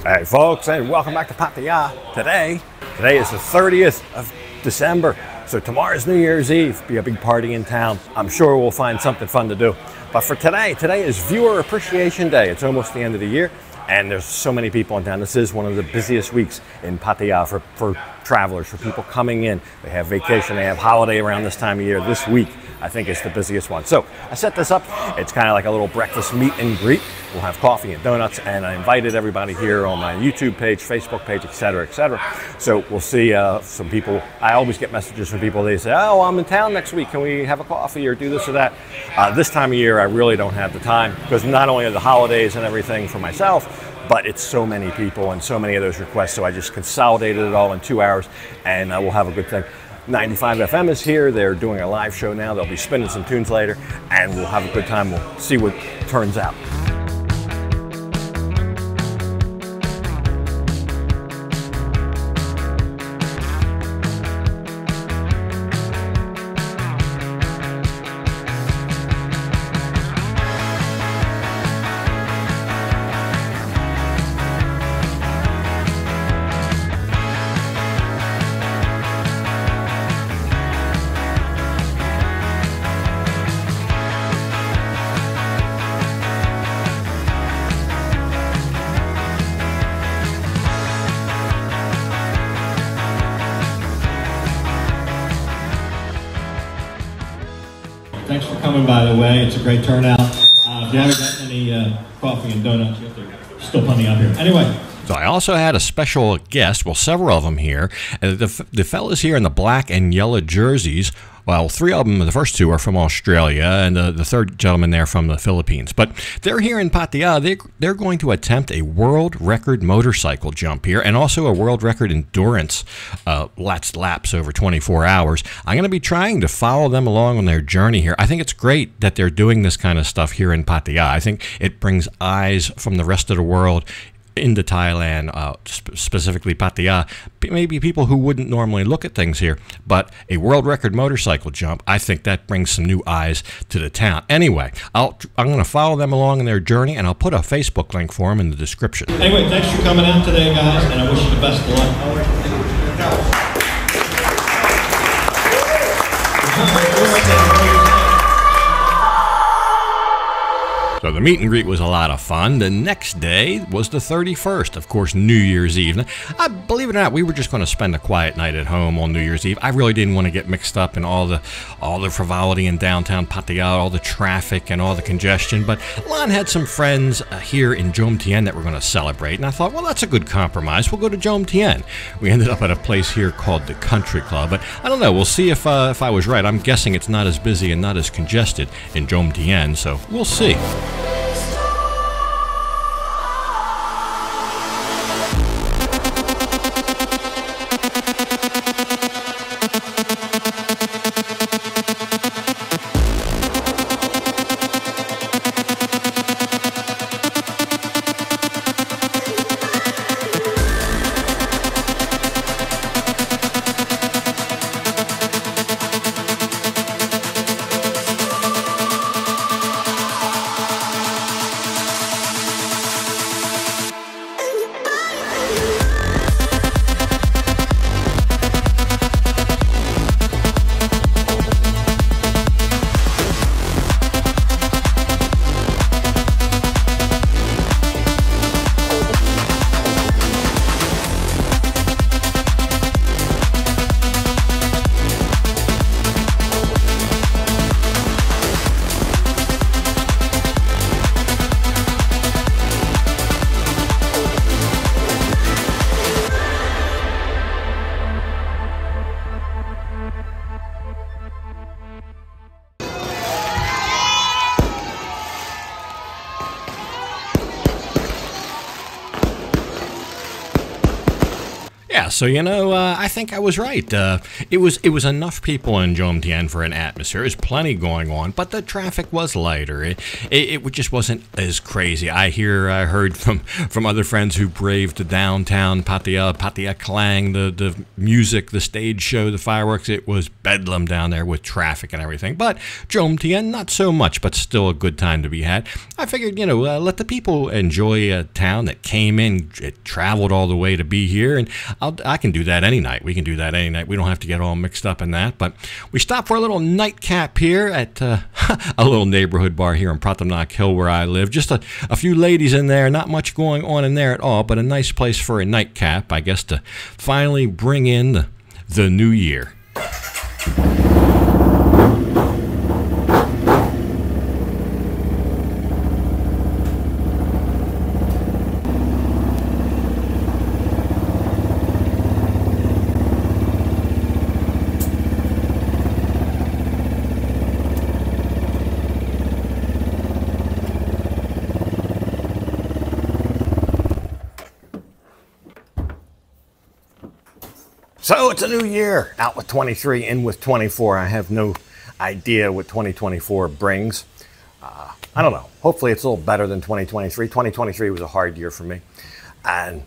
Hey folks, and welcome back to Pattaya. Today is the 30th of December, so tomorrow's New Year's Eve. Be a big party in town. I'm sure we'll find something fun to do. But for today is Viewer Appreciation Day. It's almost the end of the year, and there's so many people in town. This is one of the busiest weeks in Pattaya for travelers, for people coming in. They have vacation, they have holiday around this time of year. This week, I think it's the busiest one. So I set this up. It's kind of like a little breakfast meet and greet. We'll have coffee and donuts, and I invited everybody here on my YouTube page, Facebook page, etc., etc. So we'll see some people. I always get messages from people. They say, "Oh, I'm in town next week. Can we have a coffee or do this or that?" This time of year, I really don't have the time because not only are the holidays and everything for myself, but it's so many people and so many of those requests. So I just consolidated it all in 2 hours, and we'll have a good thing. 95 FM is here. They're doing a live show now. They'll be spinning some tunes later, and we'll have a good time. We'll see what turns out. Thanks for coming, by the way. It's a great turnout. If you haven't got any coffee and donuts, there's still plenty out here. Anyway. So I also had a special guest, well, several of them here. The fellas here in the black and yellow jerseys, well, three of them, the first two are from Australia, and the third gentleman there from the Philippines. But they're here in Pattaya. They're going to attempt a world record motorcycle jump here, and also a world record endurance laps over 24 hours. I'm going to be trying to follow them along on their journey here. I think it's great that they're doing this kind of stuff here in Pattaya. I think it brings eyes from the rest of the world into Thailand, specifically Pattaya, maybe people who wouldn't normally look at things here, but a world record motorcycle jump, I think that brings some new eyes to the town. Anyway, I'm going to follow them along in their journey, and I'll put a Facebook link for them in the description. Anyway, thanks for coming out today, guys, and I wish you the best of luck. So the meet and greet was a lot of fun. The next day was the 31st, of course, New Year's Eve. Now, believe it or not, we were just going to spend a quiet night at home on New Year's Eve. I really didn't want to get mixed up in all the frivolity in downtown Pattaya, all the traffic and all the congestion. But Lon had some friends here in Jomtien that were going to celebrate, and I thought, well, that's a good compromise. We'll go to Jomtien. We ended up at a place here called the Country Club, but I don't know. We'll see if I was right. I'm guessing it's not as busy and not as congested in Jomtien, so we'll see. So I think I was right. It was enough people in Jomtien for an atmosphere. There's plenty going on, but the traffic was lighter. It just wasn't as crazy. I heard from other friends who braved downtown Pattaya Klang, the music, the stage show, the fireworks. It was bedlam down there with traffic and everything. But Jomtien, not so much, but still a good time to be had. I figured, let the people enjoy a town that came in, it traveled all the way to be here, and I can do that any night. We can do that any night. We don't have to get all mixed up in that. But we stopped for a little nightcap here at a little neighborhood bar here on Pratamnak Hill where I live. Just a few ladies in there, not much going on in there at all, but a nice place for a nightcap, I guess, to finally bring in the new year. So it's a new year, out with 23, in with 24. I have no idea what 2024 brings. I don't know. Hopefully it's a little better than 2023. 2023 was a hard year for me, and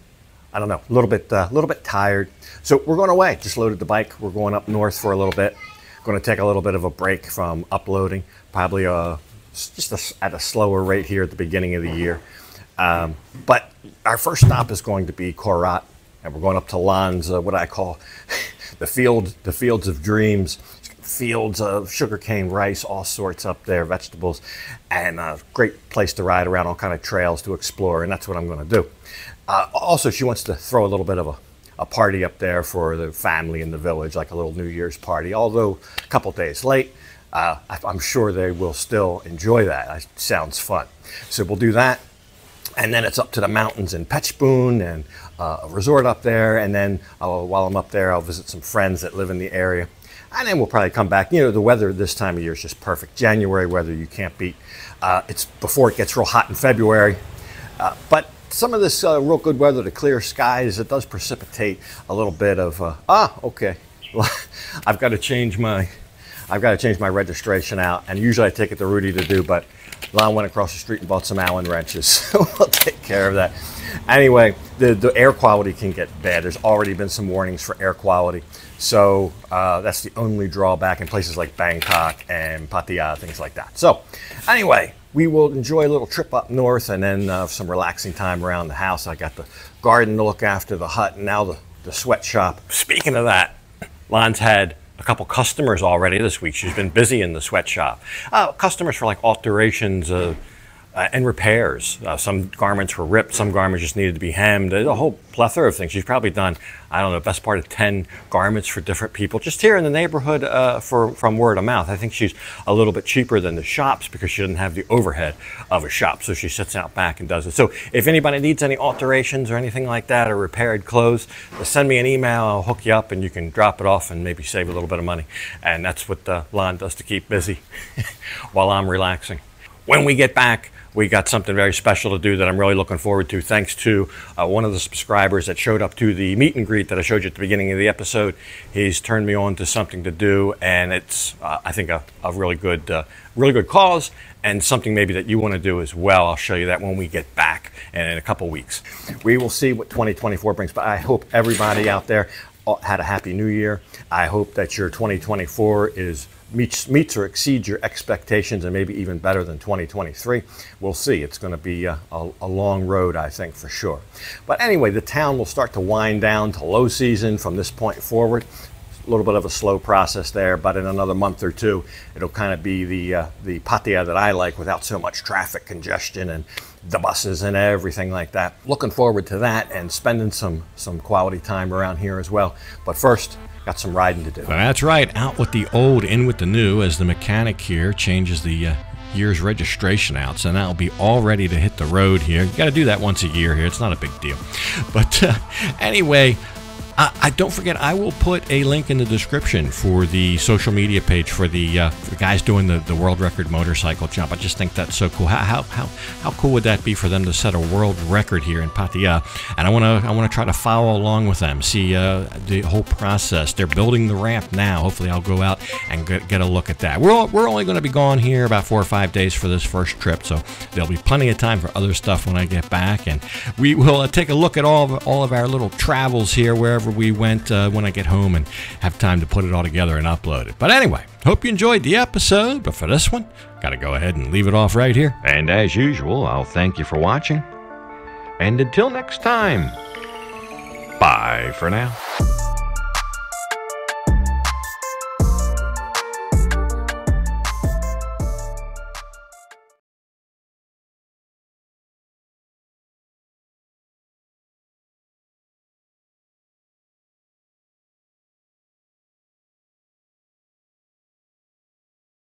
I don't know, a little bit tired. So we're going away. Just loaded the bike. We're going up north for a little bit. Going to take a little bit of a break from uploading, probably just at a slower rate here at the beginning of the year. But our first stop is going to be Korat. And we're going up to Lan's, what I call the fields of dreams, fields of sugarcane, rice, all sorts up there, vegetables, and a great place to ride around, all kind of trails to explore, and that's what I'm going to do. Also, she wants to throw a little bit of a party up there for the family in the village, like a little New Year's party, although a couple days late. I'm sure they will still enjoy that. It sounds fun. So we'll do that. And then it's up to the mountains in Pechboon and a resort up there. And then while I'm up there, I'll visit some friends that live in the area. And then we'll probably come back. The weather this time of year is just perfect. January weather you can't beat. It's before it gets real hot in February. But some of this real good weather, the clear skies, it does precipitate a little bit of, okay. Well, I've got to change my registration out. And usually I take it to Rudy to do, but Lon went across the street and bought some Allen wrenches, so we'll take care of that. Anyway, the air quality can get bad. There's already been some warnings for air quality, so that's the only drawback in places like Bangkok and Pattaya, things like that. So anyway, we will enjoy a little trip up north and then some relaxing time around the house. I got the garden to look after, the hut, and now the sweatshop. Speaking of that, Lon's had a couple customers already this week. She's been busy in the sweatshop. Customers for like alterations and repairs. Some garments were ripped, some garments just needed to be hemmed. A whole plethora of things. She's probably done, I don't know, best part of 10 garments for different people just here in the neighborhood from word of mouth. I think she's a little bit cheaper than the shops because she doesn't have the overhead of a shop, so she sits out back and does it. So if anybody needs any alterations or anything like that or repaired clothes, send me an email, I'll hook you up and you can drop it off and maybe save a little bit of money. And that's what Lon does to keep busy while I'm relaxing. When we get back, we got something very special to do that I'm really looking forward to, thanks to one of the subscribers that showed up to the meet and greet that I showed you at the beginning of the episode. He's turned me on to something to do, and it's, I think, a really good cause, and something maybe that you want to do as well. I'll show you that when we get back in a couple weeks. We will see what 2024 brings, but I hope everybody out there had a happy new year. I hope that your 2024 meets or exceeds your expectations and maybe even better than 2023. We'll see. It's going to be a long road, I think, for sure. But anyway, the town will start to wind down to low season from this point forward. A little bit of a slow process there, but in another month or two, it'll kind of be the Pattaya that I like without so much traffic congestion and the buses and everything like that. Looking forward to that and spending some quality time around here as well. But first, got some riding to do. That's right, out with the old, in with the new, as the mechanic here changes the year's registration out, so now it'll be all ready to hit the road here. You got to do that once a year here. It's not a big deal. But anyway, Don't forget, I will put a link in the description for the social media page for the guys doing the world record motorcycle jump. I just think that's so cool. How cool would that be for them to set a world record here in Pattaya? And I want to try to follow along with them, see the whole process. They're building the ramp now. Hopefully, I'll go out and get a look at that. We're only going to be gone here about 4 or 5 days for this first trip, so there'll be plenty of time for other stuff when I get back, and we will take a look at all of our little travels here wherever we went when I get home and have time to put it all together and upload it. But anyway, hope you enjoyed the episode, but for this one, gotta go ahead and leave it off right here. And as usual, I'll thank you for watching, and until next time, bye for now.